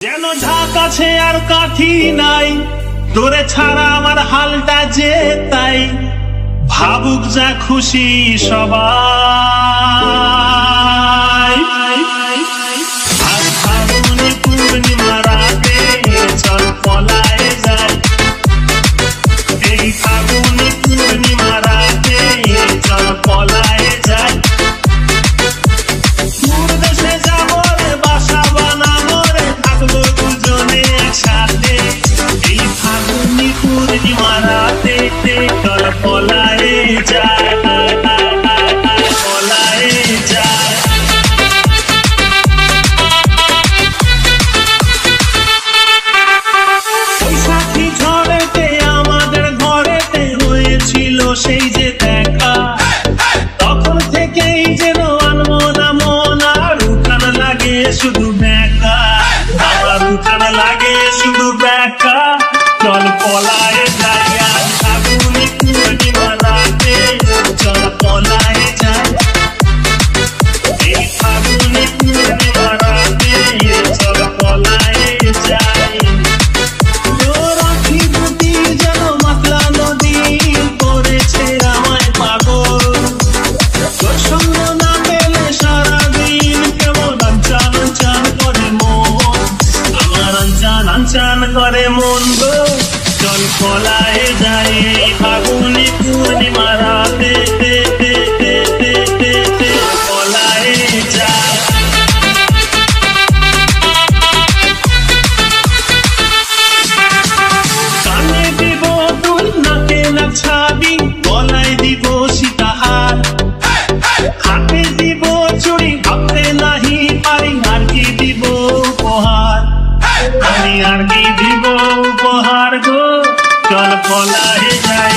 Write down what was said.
যেন ঝাঁক আছে আর কাঠি নাই, তোরে ছাড়া আমার হালটা যে তাই। ভাবুক যা খুশি সবাই। আর ফাগুনে পূর্ণিমা রাতে চল পলায়ে যাই। এই ফাগুনে পূর্ণিমা রাতে চল পলায়ে যাই। দূর দেশে যাবো রে, বাসা বানাবো রে, থাকবো দুজনে একসাথে। এই ফাগুনে পূর্ণিমা রাতে চল পলায়ে যাই, পলায়ে যাই। বৈশাখী ঝড়েতে আমাদের ঘরেতে হয়েছিল সেই যে দেখা, তখন থেকেই যেন আনমনা মন। আর উঠান লাগে শুধু বেকা, আমার উঠান লাগে শুধু বেকা। চল পলায়ে যাই, আজ ফাগুনে পূর্ণিমা রাতে চল পলায়ে যাই। এই ফাগুনে পূর্ণিমা রাতে চল পলায়ে যাই। তোর আঁখি দুটি যেন মাতলা নদী করেছে আমায় পাগল। তোর সঙ্গ না পেলে সারাদিন কেমন আনচান আনচান করে মন, আমার আনচান আনচান করে মন গো। চল পলায়ে যাই, এই ফাগুনে পূর্ণিমা রাতে পলায়ে যাই। কানে দিব দুল, নাকে না ছাবি, গলায় দিব সীতাহার, হাতে দিব চুড়ি, ভাবতে নাহি পারি আর কি দিব উপহার। আমি আর কি দিব উপহার গো। চল পলায়ে যাই,